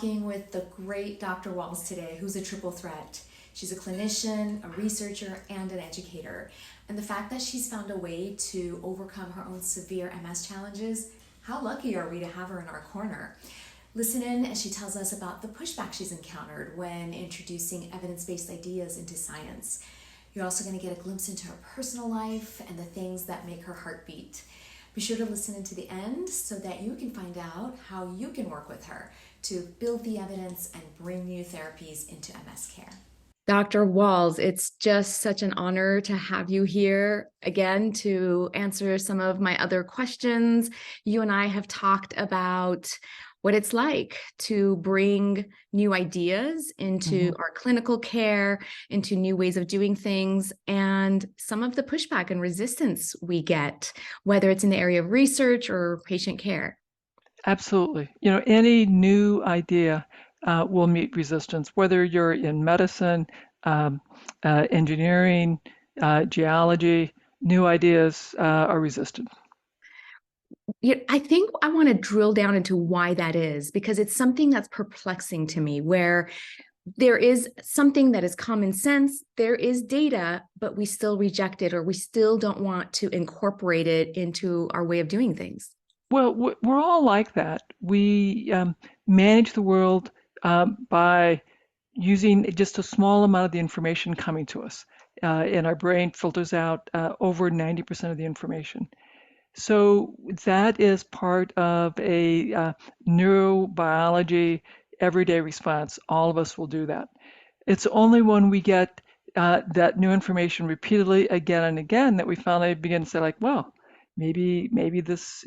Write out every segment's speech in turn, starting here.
talking with the great Dr. Wahls today, who's a triple threat. She's a clinician, a researcher, and an educator. And the fact that she's found a way to overcome her own severe MS challenges, how lucky are we to have her in our corner? Listen in as she tells us about the pushback she's encountered when introducing evidence-based ideas into science. You're also going to get a glimpse into her personal life and the things that make her heart beat. Be sure to listen into the end so that you can find out how you can work with her to build the evidence and bring new therapies into MS care. Dr. Wahls, it's just such an honor to have you here again to answer some of my other questions. You and I have talked about what it's like to bring new ideas into our clinical care, into new ways of doing things, and some of the pushback and resistance we get, whether it's in the area of research or patient care. Absolutely. You know, any new idea will meet resistance, whether you're in medicine, engineering, geology, new ideas are resisted. Yeah, I think I want to drill down into why that is, because it's something that's perplexing to me, where there is something that is common sense, there is data, but we still reject it, or we still don't want to incorporate it into our way of doing things. Well, we're all like that. We manage the world by using just a small amount of the information coming to us, and our brain filters out over 90% of the information. So that is part of a neurobiology everyday response. All of us will do that. It's only when we get that new information repeatedly again and again that we finally begin to say, like, well, maybe this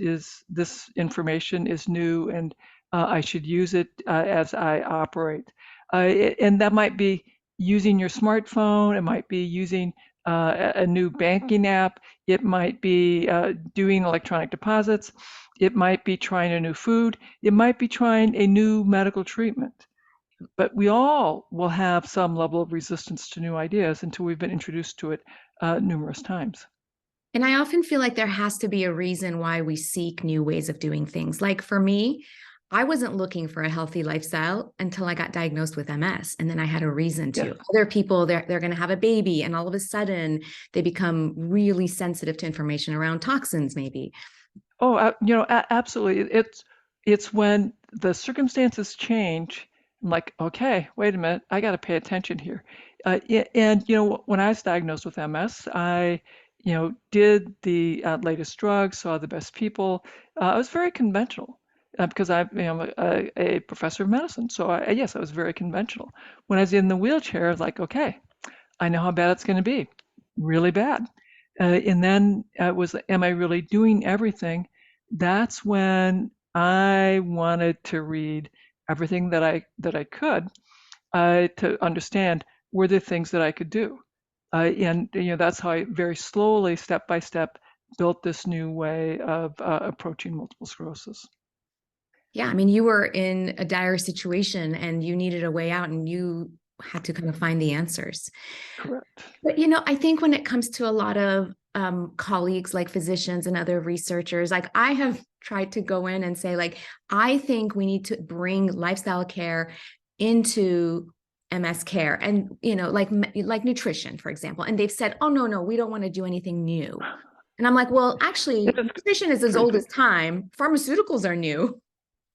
information is new, and I should use it as I operate. And that might be using your smartphone. It might be using a new banking app. It might be doing electronic deposits. It might be trying a new food. It might be trying a new medical treatment. But we all will have some level of resistance to new ideas until we've been introduced to it numerous times. And I often feel like there has to be a reason why we seek new ways of doing things. Like for me, I wasn't looking for a healthy lifestyle until I got diagnosed with MS. And then I had a reason to. Yes. Other people, they're going to have a baby, and all of a sudden they become really sensitive to information around toxins, maybe. Oh, you know, absolutely. It's when the circumstances change. I'm like, okay, wait a minute, I got to pay attention here. And you know, when I was diagnosed with MS, I, you know, did the latest drugs, saw the best people. I was very conventional because I'm, you know, a professor of medicine. So yes, I was very conventional. When I was in the wheelchair, I was like, okay, I know how bad it's going to be, really bad. And then it was, am I really doing everything? That's when I wanted to read everything that I could to understand were there things that I could do. And you know, that's how I very slowly, step by step, built this new way of approaching multiple sclerosis. Yeah, I mean, you were in a dire situation and you needed a way out, and you had to kind of find the answers. Correct. But, you know, I think when it comes to a lot of colleagues like physicians and other researchers, like I have tried to go in and say, like, I think we need to bring lifestyle care into MS care, and, you know, like nutrition, for example. And they've said, oh, no, we don't want to do anything new. And I'm like, well, actually, nutrition is as old as time. Pharmaceuticals are new.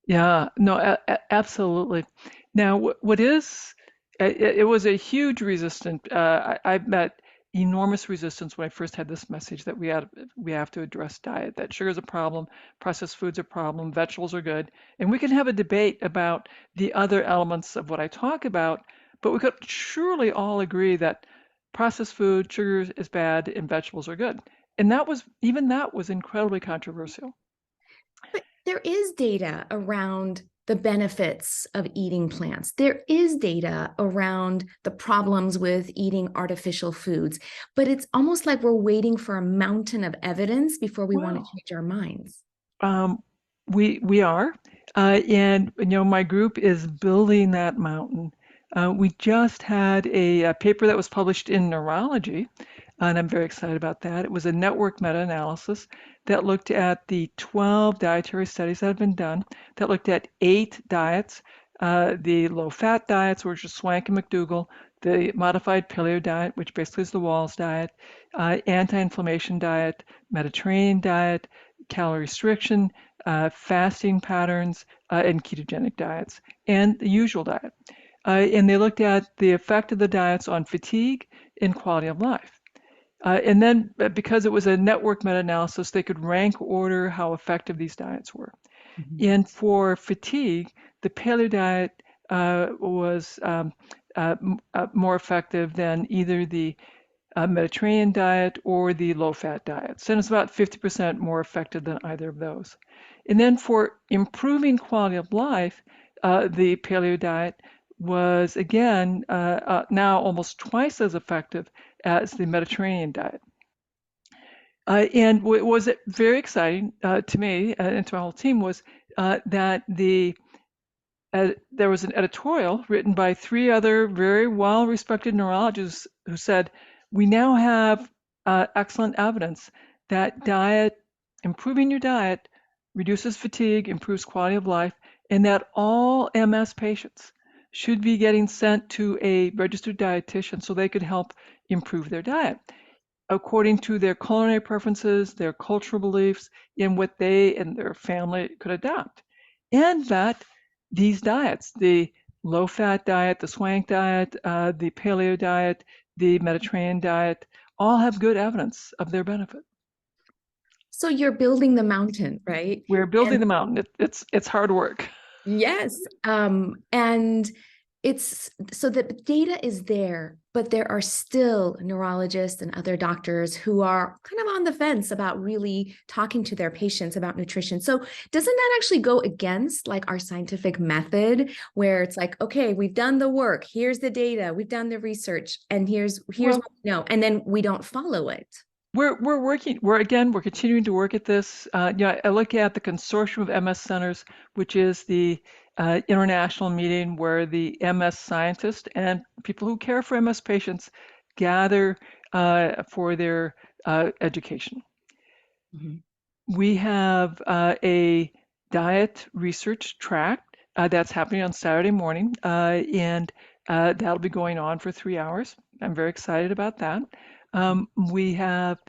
Yeah, no, absolutely. Now, what is, it was a huge resistance. I met enormous resistance when I first had this message that we have to address diet, that sugar is a problem, processed foods are a problem, vegetables are good. And we can have a debate about the other elements of what I talk about, but we could surely all agree that processed food, sugar is bad, and vegetables are good. And even that was incredibly controversial. But there is data around the benefits of eating plants. There is data around the problems with eating artificial foods, but it's almost like we're waiting for a mountain of evidence before we want to Wow. change our minds. Um, we are, and you know, my group is building that mountain. We just had a paper that was published in Neurology, and I'm very excited about that. It was a network meta-analysis that looked at the 12 dietary studies that have been done, that looked at 8 diets, the low-fat diets, which are Swank and McDougall, the modified paleo diet, which basically is the Wahls diet, anti-inflammation diet, Mediterranean diet, calorie restriction, fasting patterns, and ketogenic diets, and the usual diet. And they looked at the effect of the diets on fatigue and quality of life. And then because it was a network meta-analysis, they could rank order how effective these diets were. Mhm. And for fatigue, the paleo diet was more effective than either the Mediterranean diet or the low-fat diets. And it's about 50% more effective than either of those. And then for improving quality of life, the paleo diet was again now almost twice as effective as the Mediterranean diet. And what was very exciting to me and to my whole team was that there was an editorial written by 3 other very well-respected neurologists who said, we now have excellent evidence that improving your diet reduces fatigue, improves quality of life, and that all MS patients should be getting sent to a registered dietitian so they could help improve their diet according to their culinary preferences, their cultural beliefs, and what they and their family could adopt. And that these diets, the low-fat diet, the Swank diet, the paleo diet, the Mediterranean diet, all have good evidence of their benefit. So you're building the mountain, right? We're building And the mountain. It's hard work. yes, and it's so the data is there, but there are still neurologists and other doctors who are kind of on the fence about really talking to their patients about nutrition. So doesn't that actually go against like our scientific method where it's like, okay, we've done the work, here's the data, we've done the research, and here's Well, what we know, and then we don't follow it. we're continuing to work at this. I look at the Consortium of MS Centers, which is the international meeting where the MS scientists and people who care for MS patients gather for their education. Mhm. We have a diet research track that's happening on Saturday morning, and that'll be going on for 3 hours. I'm very excited about that. We have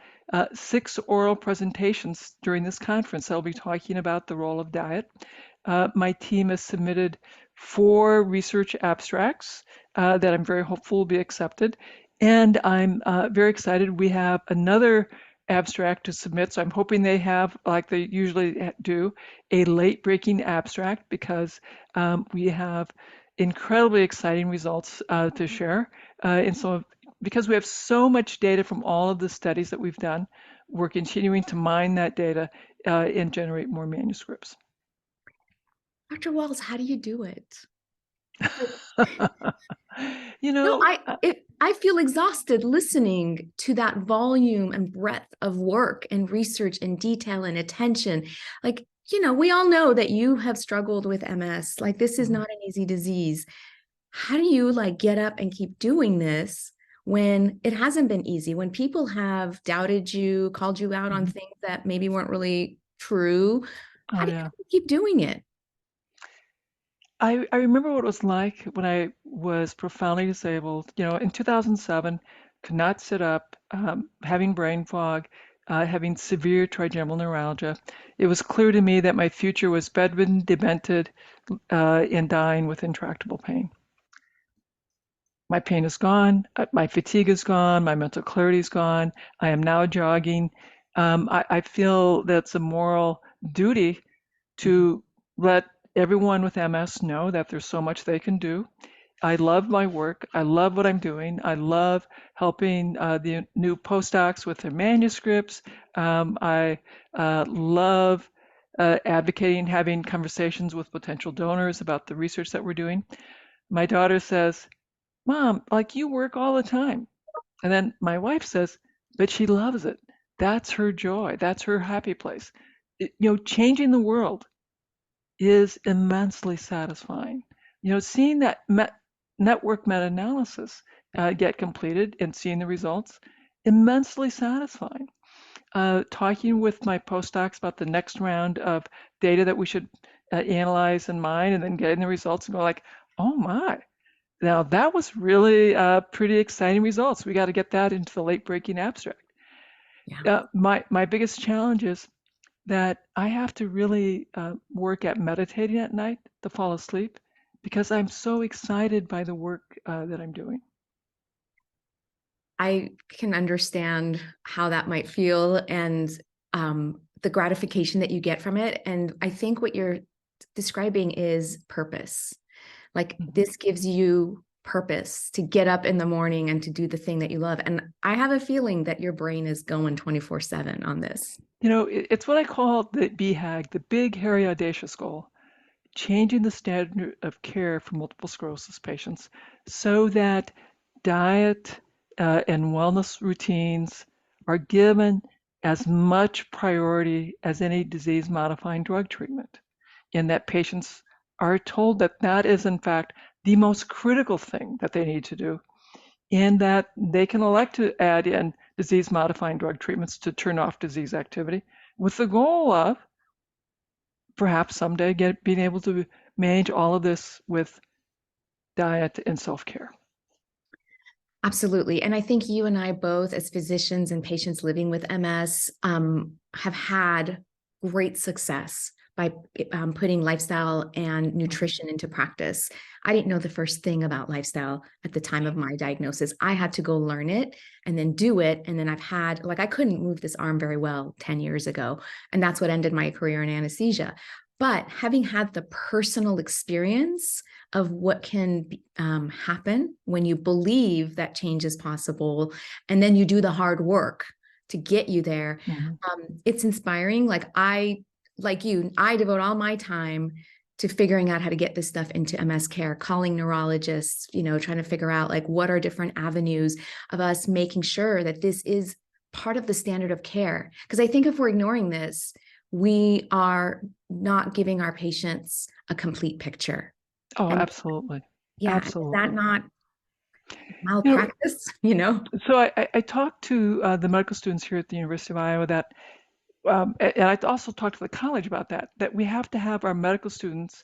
6 oral presentations during this conference that'll be talking about the role of diet. My team has submitted 4 research abstracts that I'm very hopeful will be accepted. And I'm very excited. We have another abstract to submit. So I'm hoping they have, like they usually do, a late breaking abstract because we have incredibly exciting results to share. And so because we have so much data from all of the studies that we've done, we're continuing to mine that data and generate more manuscripts. Dr. Walls, how do you do it? You No, know, I feel exhausted listening to that volume and breadth of work and research and detail and attention. Like, we all know that you have struggled with MS. Like, this is not an easy disease. How do you like get up and keep doing this when it hasn't been easy, when people have doubted you, called you out on Mhm. things that maybe weren't really true? Oh How do yeah. you keep doing it? I remember what it was like when I was profoundly disabled. In 2007, could not sit up, having brain fog, having severe trigeminal neuralgia. It was clear to me that my future was bedridden, demented, and dying with intractable pain. My pain is gone, my fatigue is gone, my mental clarity is gone. I am now jogging. I feel that's a moral duty to let everyone with MS know that there's so much they can do. I love my work. I love what I'm doing. I love helping the new postdocs with their manuscripts. I love advocating, having conversations with potential donors about the research that we're doing. My daughter says, Mom, like you work all the time. And then my wife says, but she loves it. That's her joy. That's her happy place. Changing the world is immensely satisfying. Seeing that network meta-analysis get completed and seeing the results, immensely satisfying. Talking with my postdocs about the next round of data that we should analyze in mine, and then getting the results and go like, oh my, now that was really pretty exciting results. We got to get that into the late breaking abstract. Yeah. My biggest challenge is that I have to really work at meditating at night to fall asleep because I'm so excited by the work that I'm doing. I can understand how that might feel and the gratification that you get from it. And I think what you're describing is purpose. Like this gives you purpose to get up in the morning and to do the thing that you love. And I have a feeling that your brain is going 24/7 on this. You know, it's what I call the BHAG, the big, hairy, audacious goal, changing the standard of care for multiple sclerosis patients so that diet and wellness routines are given as much priority as any disease-modifying drug treatment, and that patients are told that that is, in fact, the most critical thing that they need to do, and that they can elect to add in disease-modifying drug treatments to turn off disease activity with the goal of perhaps someday being able to manage all of this with diet and self-care. Absolutely. And I think you and I both, as physicians and patients living with MS, have had great success by putting lifestyle and nutrition into practice. I didn't know the first thing about lifestyle at the time of my diagnosis. I had to go learn it and then do it. And then I've had, like, I couldn't move this arm very well 10 years ago. And that's what ended my career in anesthesia. But having had the personal experience of what can happen when you believe that change is possible, and then you do the hard work to get you there, it's inspiring. Like you, I devote all my time to figuring out how to get this stuff into MS care, calling neurologists, trying to figure out like what are different avenues of us making sure that this is part of the standard of care. Because I think if we're ignoring this, we are not giving our patients a complete picture. Oh, And absolutely. yeah, Absolutely. is that not malpractice, So I talked to the medical students here at the University of Iowa that, and I also talked to the college about that we have to have our medical students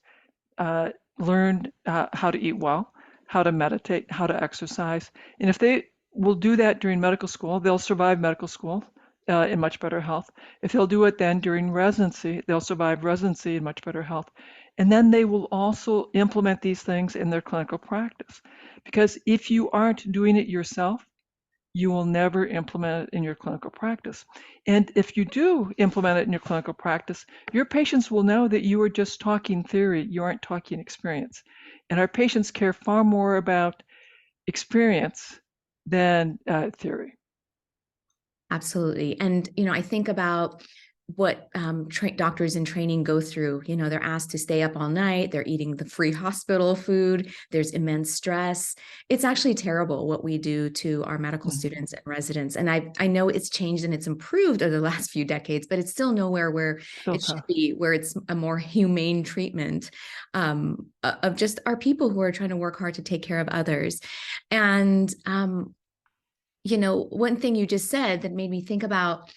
learn how to eat well, how to meditate, how to exercise. And if they will do that during medical school, they'll survive medical school in much better health. If they'll do it then during residency, they'll survive residency in much better health. And then they will also implement these things in their clinical practice. Because if you aren't doing it yourself, you will never implement it in your clinical practice. And if you do implement it in your clinical practice, your patients will know that you are just talking theory, you aren't talking experience. And our patients care far more about experience than theory. Absolutely. And, I think about what doctors in training go through. They're asked to stay up all night. They're eating the free hospital food. There's immense stress. It's actually terrible what we do to our medical students and residents. And I know it's changed and it's improved over the last few decades, but it's still nowhere where it should be, where it's a more humane treatment of just our people who are trying to work hard to take care of others. And, one thing you just said that made me think about,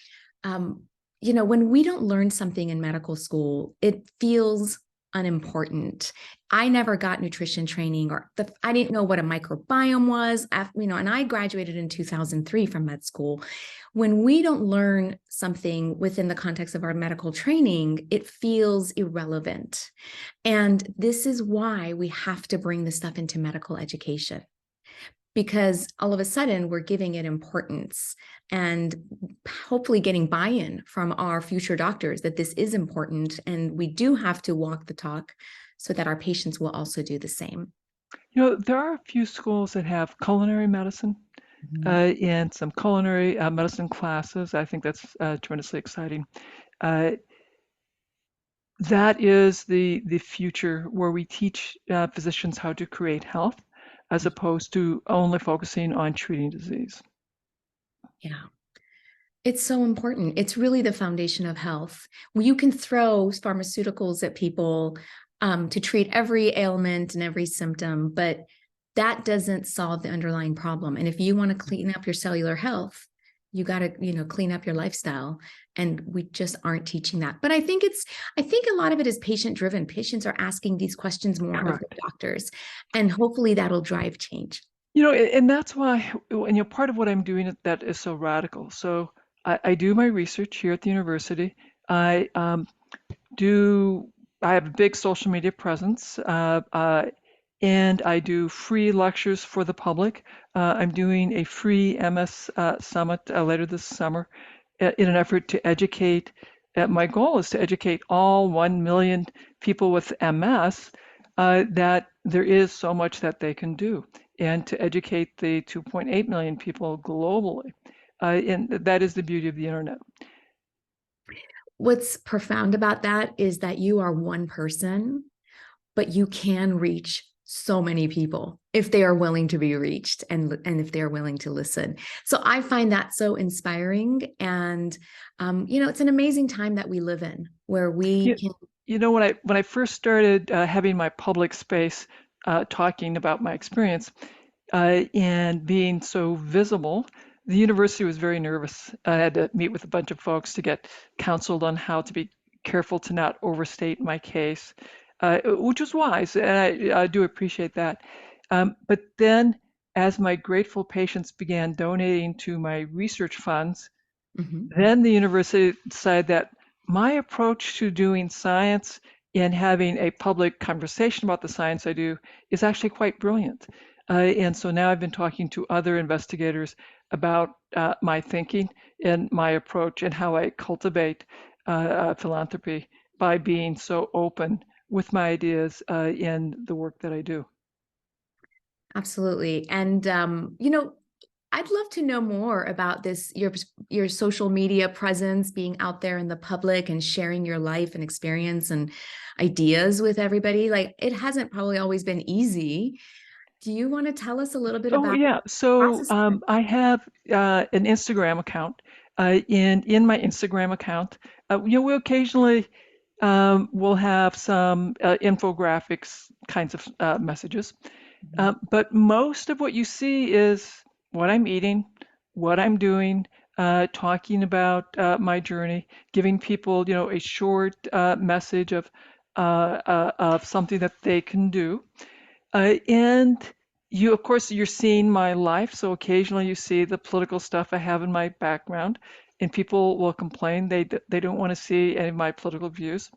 when we don't learn something in medical school, it feels unimportant. I never got nutrition training, I didn't know what a microbiome was, and I graduated in 2003 from med school. When we don't learn something within the context of our medical training, it feels irrelevant. And this is why we have to bring this stuff into medical education, because all of a sudden we're giving it importance and hopefully getting buy-in from our future doctors that this is important, and we do have to walk the talk so that our patients will also do the same. There are a few schools that have culinary medicine and some culinary medicine classes. I think that's tremendously exciting. That is the future, where we teach physicians how to create health, as opposed to only focusing on treating disease. Yeah. It's so important. It's really the foundation of health. You can throw pharmaceuticals at people to treat every ailment and every symptom, but that doesn't solve the underlying problem. And if you want to clean up your cellular health, You got to, clean up your lifestyle. And we just aren't teaching that. But I think a lot of it is patient driven. Patients are asking these questions more of the Correct. doctors, and hopefully that'll drive change. And that's why, and part of what I'm doing that is so radical. So I do my research here at the university. I do, I have a big social media presence, and I do free lectures for the public. I'm doing a free MS summit later this summer in an effort to educate. My goal is to educate all 1 million people with MS that there is so much that they can do, and to educate the 2.8 million people globally. And that is the beauty of the internet. What's profound about that is that you are one person, but you can reach so many people if they are willing to be reached, and if they're willing to listen. So I find that so inspiring. And it's an amazing time that we live in, where we You, can. when I first started having my public space talking about my experience and being so visible, the university was very nervous. I had to meet with a bunch of folks to get counseled on how to be careful to not overstate my case, which was wise, and I do appreciate that. But then, as my grateful patients began donating to my research funds, Mhm. then the university decided that my approach to doing science and having a public conversation about the science I do is actually quite brilliant. And so now I've been talking to other investigators about my thinking and my approach and how I cultivate philanthropy by being so open with my ideas in the work that I do. Absolutely. And I'd love to know more about this, your social media presence, being out there in the public and sharing your life and experience and ideas with everybody. Like, it hasn't probably always been easy. Do you want to tell us a little bit Oh about yeah, the so process? I have an Instagram account. In my Instagram account, we occasionally will have some infographics kinds of messages, Mhm. but most of what you see is what I'm eating, what I'm doing, talking about my journey, giving people, a short message of something that they can do. And of course, you're seeing my life. So occasionally you see the political stuff I have in my background, and people will complain they don't want to see any of my political views.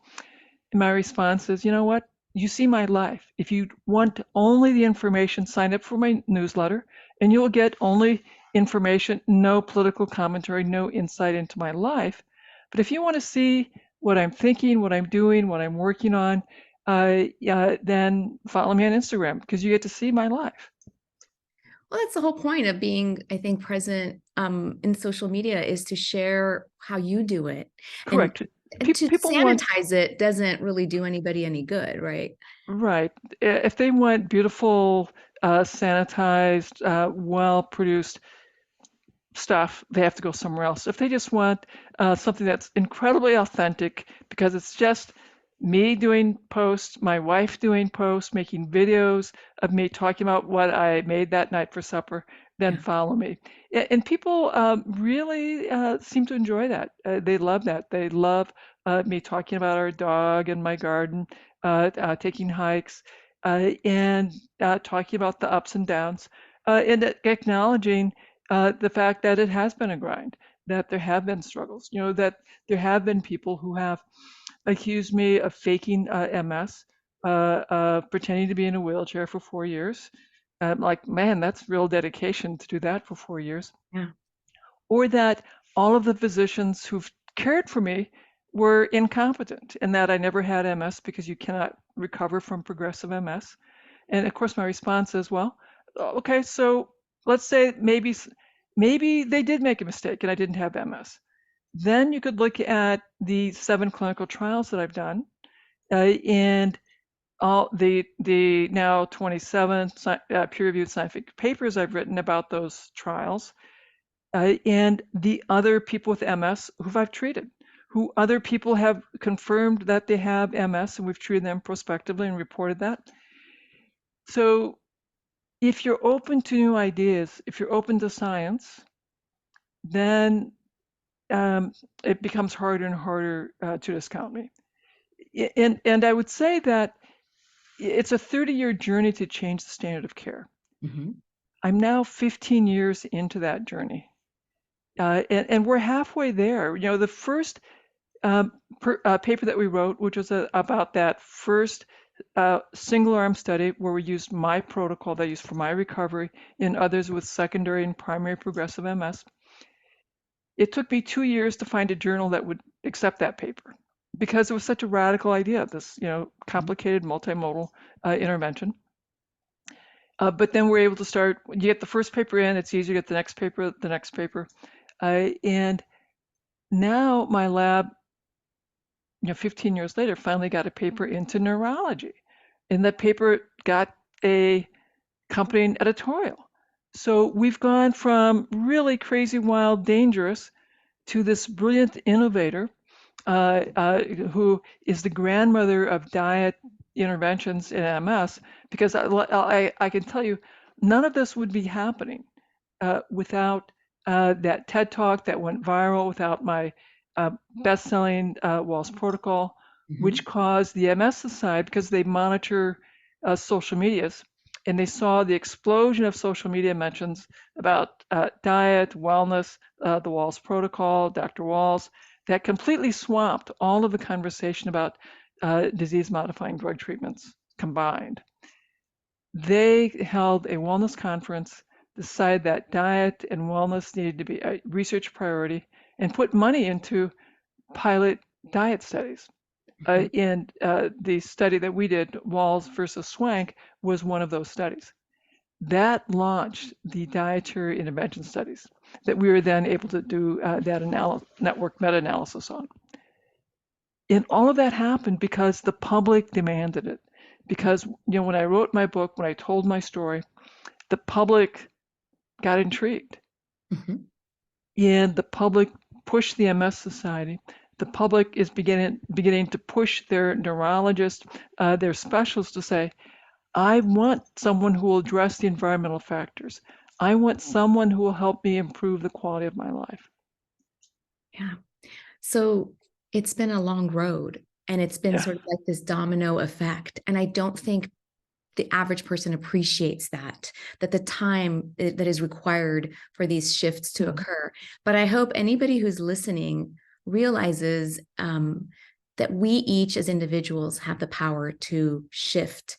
And my response is, you know what? You see my life. If you want only the information, sign up for my newsletter, and you'll get only information, no political commentary, no insight into my life. But if you want to see what I'm thinking, what I'm doing, what I'm working on, then follow me on Instagram because you get to see my life. Well, that's the whole point of being, I think, present in social media, is to share how you do it. And, Correct. and to People want, sanitize it doesn't really do anybody any good, right? right. If they want beautiful, sanitized, well-produced stuff, they have to go somewhere else. If they just want something that's incredibly authentic because it's just me doing posts, my wife doing posts, making videos of me talking about what I made that night for supper, then Yeah. follow me. And people really seem to enjoy that. They love that. They love me talking about our dog and my garden, taking hikes, and talking about the ups and downs, and acknowledging the fact that it has been a grind, that there have been struggles, that there have been people who have accused me of faking MS, of pretending to be in a wheelchair for 4 years. I'm like, man, that's real dedication to do that for 4 years. Yeah. Or that all of the physicians who've cared for me were incompetent and that I never had MS because you cannot recover from progressive MS. And of course, my response is, well, okay, so let's say maybe they did make a mistake and I didn't have MS. Then you could look at the 7 clinical trials that I've done, and all the now 27 peer-reviewed scientific papers I've written about those trials, and the other people with MS who I've treated, who other people have confirmed that they have MS, and we've treated them prospectively and reported that. So if you're open to new ideas, if you're open to science, then it becomes harder and harder to discount me. And I would say that it's a 30-year journey to change the standard of care. Mm-hmm. I'm now 15 years into that journey. And we're halfway there. You know, the first paper that we wrote, which was about that first single-arm study where we used my protocol that I used for my recovery in others with secondary and primary progressive MS. It took me 2 years to find a journal that would accept that paper because it was such a radical idea, this, you know, complicated multimodal intervention. But then we're able to start, you get the first paper in, it's easier to get the next paper. And now my lab, you know, 15 years later, finally got a paper into neurology. And that paper got a accompanying editorial. So we've gone from really crazy, wild, dangerous to this brilliant innovator who is the grandmother of diet interventions in MS, because I can tell you, none of this would be happening without that TED Talk that went viral, without my best-selling Wahls protocol, which caused the MS Society, because they monitor social medias, and they saw the explosion of social media mentions about diet, wellness, the Wahls protocol, Dr. Wahls, that completely swamped all of the conversation about disease-modifying drug treatments combined. They held a wellness conference, decided that diet and wellness needed to be a research priority, and put money into pilot diet studies. And the study that we did, Wahls versus Swank, was one of those studies. That launched the dietary intervention studies that we were then able to do that network meta-analysis on. And all of that happened because the public demanded it. Because, you know, when I wrote my book, when I told my story, the public got intrigued. And the public pushed the MS Society. The public is beginning to push their neurologists, their specialists, to say, I want someone who will address the environmental factors. I want someone who will help me improve the quality of my life. Yeah. So it's been a long road, and it's been sort of like this domino effect. And I don't think the average person appreciates that the time that is required for these shifts to occur. But I hope anybody who's listening realizes that we each as individuals have the power to shift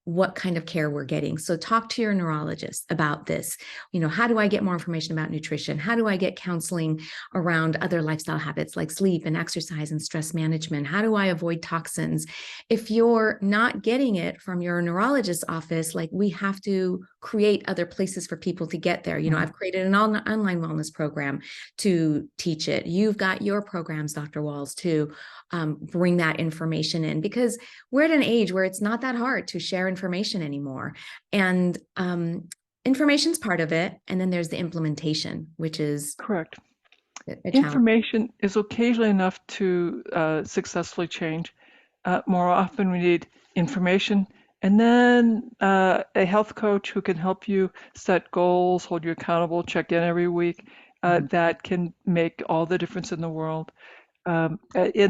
what kind of care we're getting. So talk to your neurologist about this. You know, how do I get more information about nutrition? How do I get counseling around other lifestyle habits like sleep and exercise and stress management? How do I avoid toxins? If you're not getting it from your neurologist's office, like, we have to create other places for people to get there. You know, I've created an online wellness program to teach it. You've got your programs, Dr. Wahls, to bring that information in, because we're at an age where it's not that hard to share information anymore. And information's part of it. And then there's the implementation, which is correct. A challenge. Information is occasionally enough to successfully change. More often we need information, and then a health coach who can help you set goals, hold you accountable, check in every week. That can make all the difference in the world. And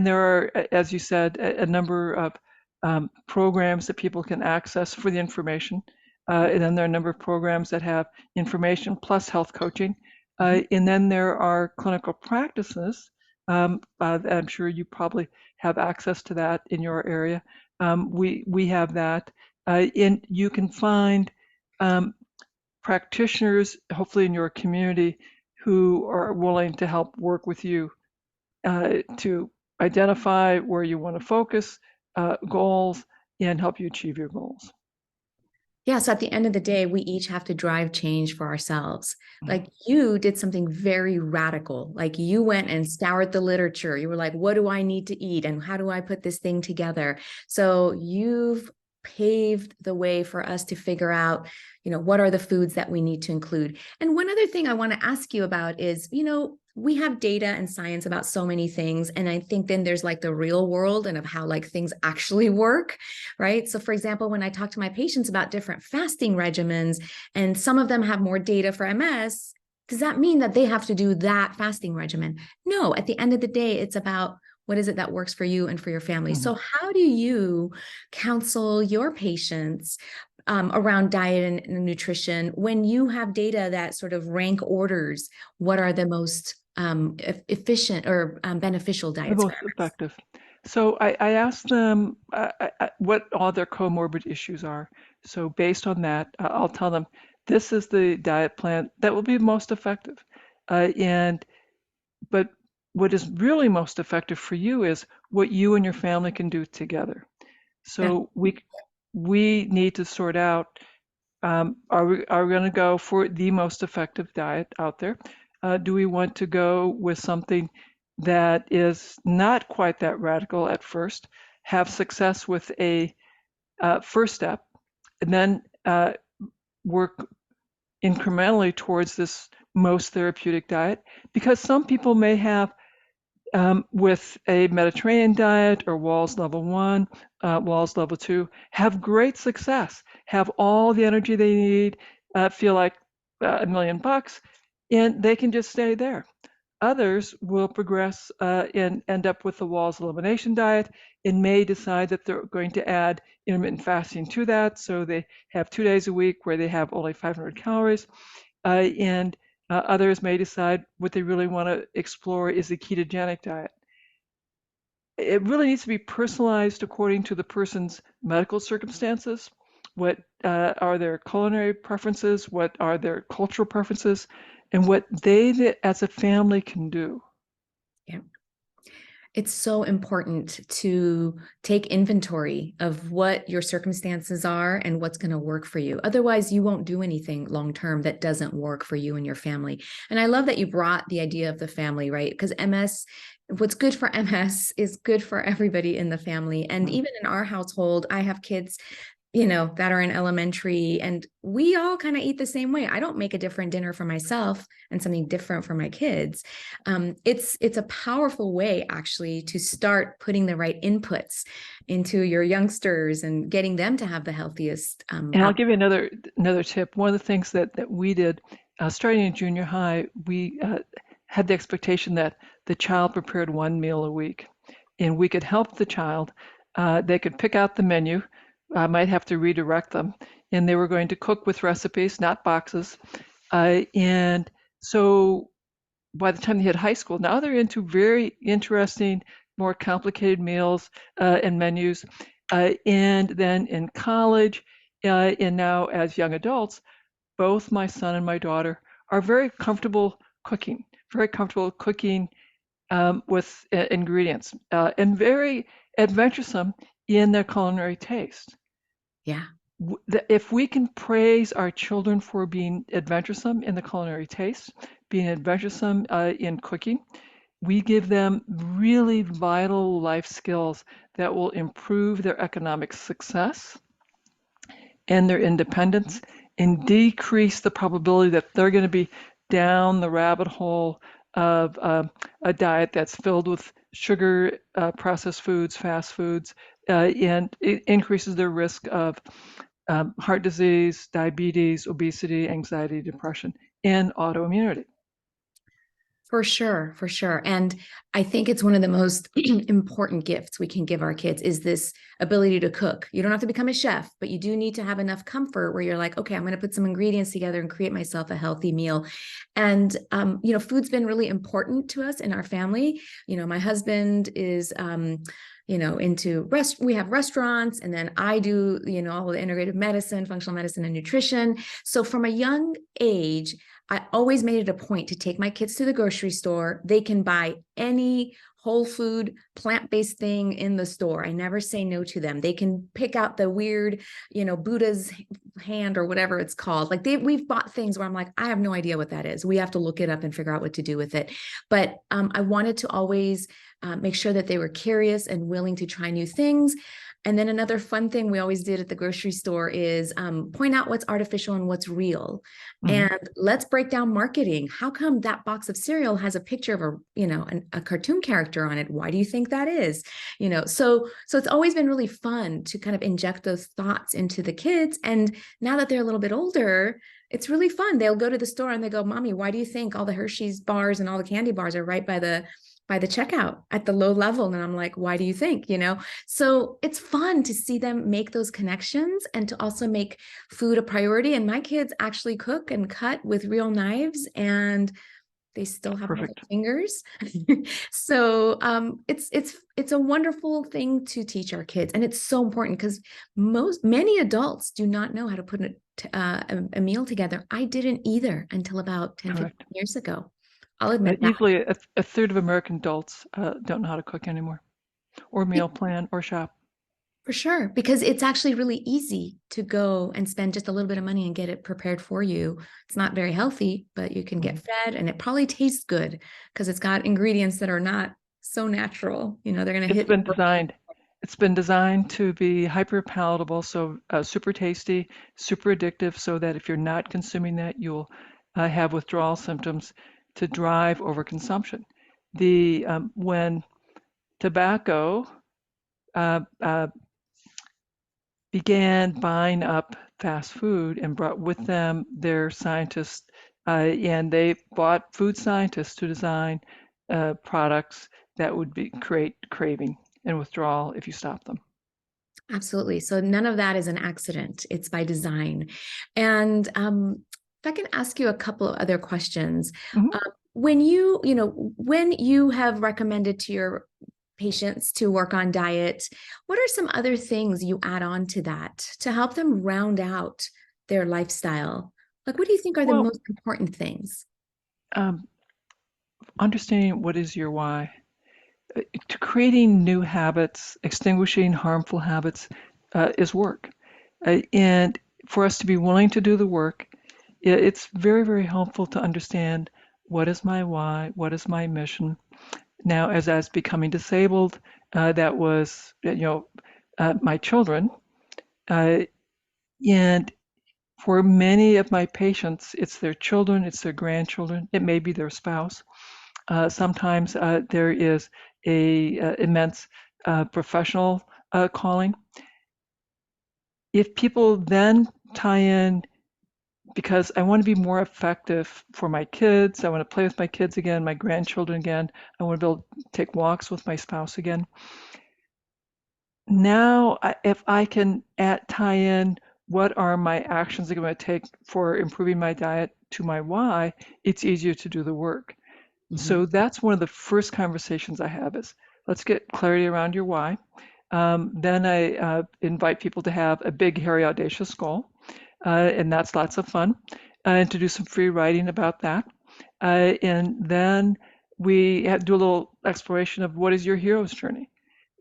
there are, as you said, a number of programs that people can access for the information. And then there are a number of programs that have information plus health coaching. And then there are clinical practices. I'm sure you probably have access to that in your area. We have that. And you can find practitioners, hopefully in your community, who are willing to help work with you to identify where you want to focus, goals, and help you achieve your goals. Yeah, so at the end of the day, we each have to drive change for ourselves. Like, you did something very radical. Like, you went and scoured the literature. You were like, what do I need to eat? And how do I put this thing together? So you've paved the way for us to figure out, you know, what are the foods that we need to include. And one other thing I want to ask you about is, you know, we have data and science about so many things. And I think then there's like the real world and of how like things actually work, right? So for example, when I talk to my patients about different fasting regimens, and some of them have more data for MS, does that mean that they have to do that fasting regimen? No, at the end of the day, it's about what is it that works for you and for your family. Mhm. So how do you counsel your patients around diet and nutrition when you have data that sort of rank orders what are the most efficient or beneficial The diets for most MS? effective. So I asked them what all their comorbid issues are. So based on that, I'll tell them this is the diet plan that will be most effective. And but what is really most effective for you is what you and your family can do together. Yeah. So we need to sort out, are we going to go for the most effective diet out there? Do we want to go with something that is not quite that radical at first, have success with a first step, and then work incrementally towards this most therapeutic diet? Because some people may have with a Mediterranean diet or Wahls level 1, Wahls level 2, have great success, have all the energy they need, feel like $1 million, and they can just stay there. Others will progress and end up with the Wahls elimination diet and may decide that they're going to add intermittent fasting to that. So they have 2 days a week where they have only 500 calories. And others may decide what they really want to explore is a ketogenic diet. It really needs to be personalized according to the person's medical circumstances. What are their culinary preferences? What are their cultural preferences? And what they as a family can do. Yeah. It's so important to take inventory of what your circumstances are and what's going to work for you. Otherwise, you won't do anything long term that doesn't work for you and your family. And I love that you brought the idea of the family, right? Because MS, what's good for MS is good for everybody in the family. And even in our household, I have kids that are in elementary, and we all kind of eat the same way. I don't make a different dinner for myself and something different for my kids. It's a powerful way actually to start putting the right inputs into your youngsters and getting them to have the healthiest. And I'll give you another tip. One of the things that we did starting in junior high, we had the expectation that the child prepared one meal a week, and we could help the child. They could pick out the menu. I might have to redirect them, and they were going to cook with recipes, not boxes. And so by the time they hit high school, now they're into very interesting, more complicated meals and menus. And then in college, and now as young adults, both my son and my daughter are very comfortable cooking with ingredients, and very adventuresome in their culinary taste. Yeah. If we can praise our children for being adventuresome in the culinary taste, being adventuresome in cooking, we give them really vital life skills that will improve their economic success and their independence and decrease the probability that they're going to be down the rabbit hole of a diet that's filled with sugar, processed foods, fast foods, and it increases their risk of heart disease, diabetes, obesity, anxiety, depression, and autoimmunity. For sure, for sure. And I think it's one of the most important gifts we can give our kids is this ability to cook. You don't have to become a chef, but you do need to have enough comfort where you're like, okay, I'm going to put some ingredients together and create myself a healthy meal. And, food's been really important to us in our family. My husband is, we have restaurants, and then I do, all the integrative medicine, functional medicine, and nutrition. So from a young age, I always made it a point to take my kids to the grocery store. They can buy any whole food, plant-based thing in the store. I never say no to them. They can pick out the weird, Buddha's hand or whatever it's called. Like we've bought things where I'm like, I have no idea what that is. We have to look it up and figure out what to do with it. But I wanted to always make sure that they were curious and willing to try new things. And then another fun thing we always did at the grocery store is point out what's artificial and what's real. Mm-hmm. And let's break down marketing. How come that box of cereal has a picture of a cartoon character on it? Why do you think that is? So it's always been really fun to kind of inject those thoughts into the kids. And now that they're a little bit older, it's really fun. They'll go to the store and they go, Mommy, why do you think all the Hershey's bars and all the candy bars are right by the checkout at the low level? And I'm like, why do you think, So it's fun to see them make those connections and to also make food a priority. And my kids actually cook and cut with real knives, and they still have little fingers. So it's a wonderful thing to teach our kids. And it's so important because many adults do not know how to put a meal together. I didn't either until about 10, 15 years ago. I'll admit that. Easily a third of American adults don't know how to cook anymore, or meal plan, or shop. For sure, because it's actually really easy to go and spend just a little bit of money and get it prepared for you. It's not very healthy, but you can get fed, and it probably tastes good because it's got ingredients that are not so natural. They're going to hit. It's been designed to be hyper palatable, so super tasty, super addictive, so that if you're not consuming that, you'll have withdrawal symptoms to drive overconsumption. When tobacco began buying up fast food and brought with them their scientists, and they bought food scientists to design products that would create craving and withdrawal if you stop them. Absolutely. So none of that is an accident. It's by design. And if I can ask you a couple of other questions. When you have recommended to your patients to work on diet, what are some other things you add on to that to help them round out their lifestyle? Like, what do you think are the most important things? Understanding what is your why. To creating new habits, extinguishing harmful habits is work. And for us to be willing to do the work, it's very, very helpful to understand what is my why, what is my mission. Now, as I was becoming disabled, that was, my children. And for many of my patients, it's their children, it's their grandchildren, it may be their spouse. Sometimes there is a immense professional calling. If people then tie in, because I want to be more effective for my kids, I want to play with my kids again, my grandchildren again, I want to be able to take walks with my spouse again. Now, if I can tie in what are my actions I'm going to take for improving my diet to my why, it's easier to do the work. So that's one of the first conversations I have is, let's get clarity around your why. Then I invite people to have a big, hairy, audacious goal, and that's lots of fun, and to do some free writing about that. And then we do a little exploration of what is your hero's journey.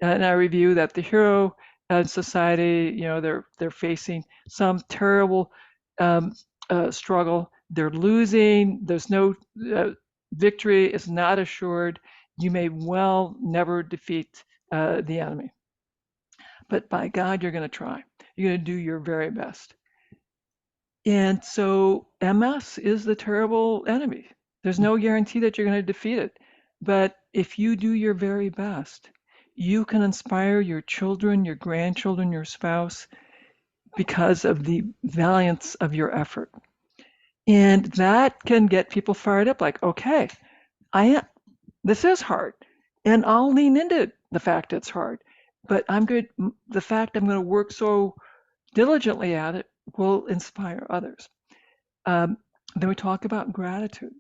And I review that the hero society, they're facing some terrible struggle. They're losing. There's no victory is not assured. You may well never defeat the enemy. But by God, you're going to try. You're going to do your very best. And so MS is the terrible enemy. There's no guarantee that you're going to defeat it. But if you do your very best, you can inspire your children, your grandchildren, your spouse because of the valiance of your effort. And that can get people fired up, like, okay, this is hard, and I'll lean into the fact it's hard, but the fact I'm going to work so diligently at it will inspire others. Then we talk about gratitude.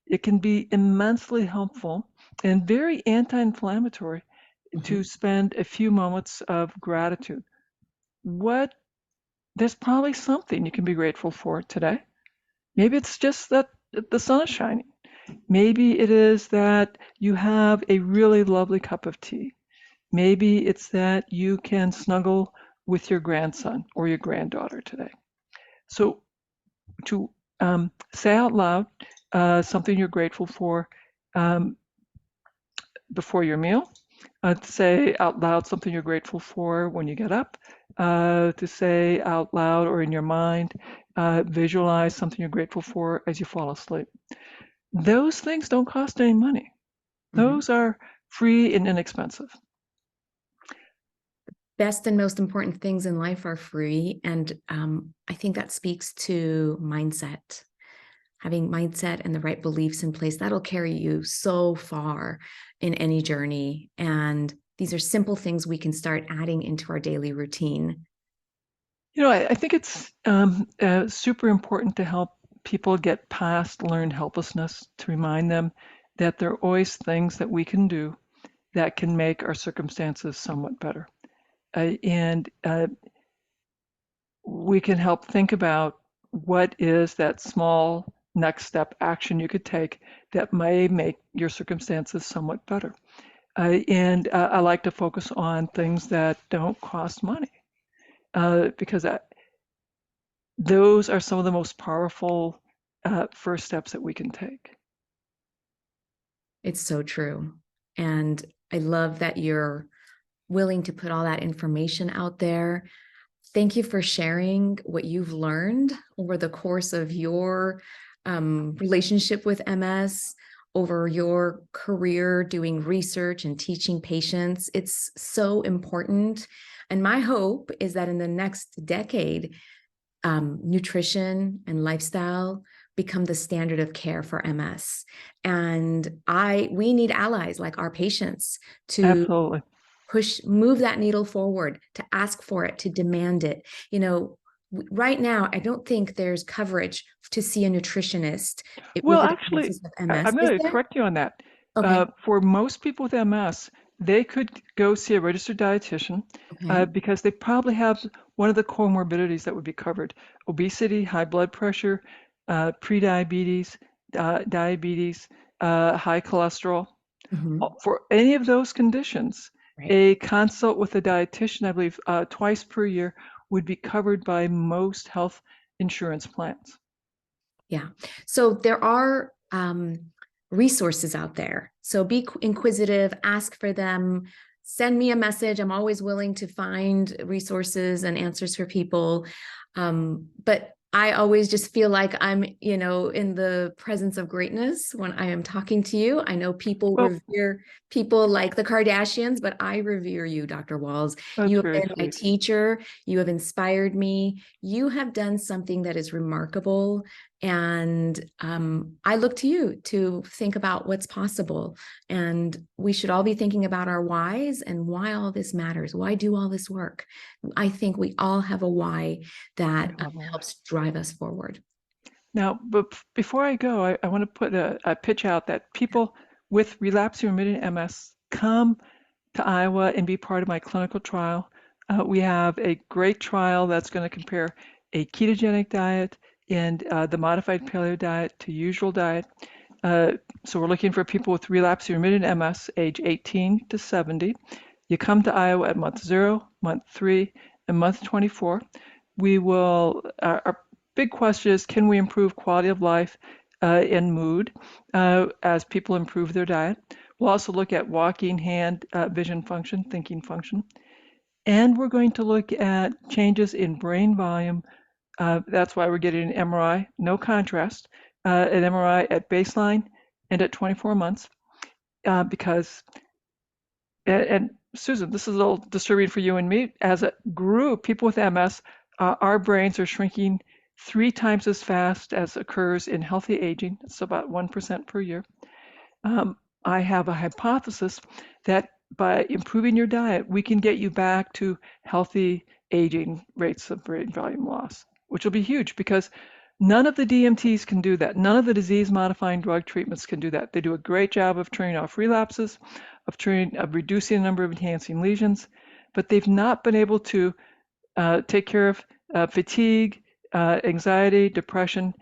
It can be immensely helpful and very anti-inflammatory to spend a few moments of gratitude. There's probably something you can be grateful for today. Maybe it's just that the sun is shining. Maybe it is that you have a really lovely cup of tea. Maybe it's that you can snuggle with your grandson or your granddaughter today. So to say out loud something you're grateful for before your meal, to say out loud something you're grateful for when you get up, to say out loud or in your mind, visualize something you're grateful for as you fall asleep. Those things don't cost any money. Those are free and inexpensive. best and most important things in life are free. And I think that speaks to mindset. Having mindset and the right beliefs in place, that'll carry you so far in any journey. And these are simple things we can start adding into our daily routine. I think it's super important to help people get past learned helplessness, to remind them that there are always things that we can do that can make our circumstances somewhat better. And we can help think about what is that small next step action you could take that may make your circumstances somewhat better. And I like to focus on things that don't cost money, because those are some of the most powerful first steps that we can take. It's so true. And I love that you're willing to put all that information out there. Thank you for sharing what you've learned over the course of your relationship with MS, over your career doing research and teaching patients. It's so important. And my hope is that in the next decade, nutrition and lifestyle become the standard of care for MS. And we need allies like our patients to Absolutely. move that needle forward, to ask for it, to demand it. Right now, I don't think there's coverage to see a nutritionist Well, with a actually, diagnosis of MS. I'm going to correct you on that. Okay. For most people with MS, they could go see a registered dietitian Okay. because they probably have one of the comorbidities that would be covered: obesity, high blood pressure, prediabetes, diabetes, high cholesterol. Mhm. For any of those conditions, Right. a consult with a dietitian, I believe, twice per year would be covered by most health insurance plans. Yeah. So there are resources out there. So be inquisitive, ask for them, send me a message. I'm always willing to find resources and answers for people. But I always just feel like I'm, in the presence of greatness when I am talking to you. I know people Well, revere people like the Kardashians, but I revere you, Dr. Wahls. that's You have very been my sweet. teacher. You have inspired me. You have done something that is remarkable. And I look to you to think about what's possible. And we should all be thinking about our whys and why all this matters. Why do all this work? I think we all have a why that helps drive us forward. Now, but before I go, I want to put a pitch out that people with relapsing remitting MS come to Iowa and be part of my clinical trial. We have a great trial that's going to compare a ketogenic diet and the modified paleo diet to usual diet. So we're looking for people with relapsing remitting MS, age 18 to 70. You come to Iowa at month 0, month 3, and month 24. We will, our big question is, can we improve quality of life and mood as people improve their diet? We'll also look at walking, hand, vision function, thinking function. And we're going to look at changes in brain volume. That's why we're getting an MRI, no contrast, an MRI at baseline and at 24 months. Because, and Susan, this is a little disturbing for you and me. As a group, people with MS, our brains are shrinking 3 times as fast as occurs in healthy aging. It's about 1% per year. I have a hypothesis that by improving your diet, we can get you back to healthy aging rates of brain volume loss, which will be huge because none of the DMTs can do that. None of the disease-modifying drug treatments can do that. They do a great job of turning off relapses, of reducing the number of enhancing lesions, but they've not been able to take care of fatigue, anxiety, depression,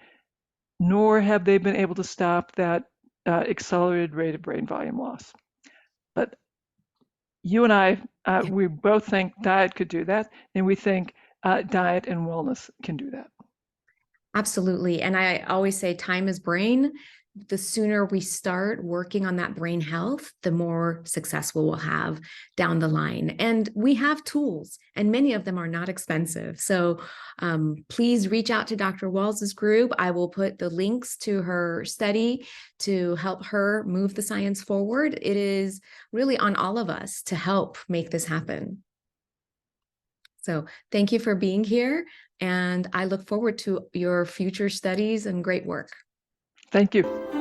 nor have they been able to stop that accelerated rate of brain volume loss. But you and I, we both think diet could do that, and we think diet and wellness can do that. Absolutely. And I always say time is brain. The sooner we start working on that brain health, the more successful we'll have down the line. And we have tools, and many of them are not expensive. So please reach out to Dr. Wahls' group. I will put the links to her study to help her move the science forward. It is really on all of us to help make this happen. So thank you for being here, and I look forward to your future studies and great work. Thank you.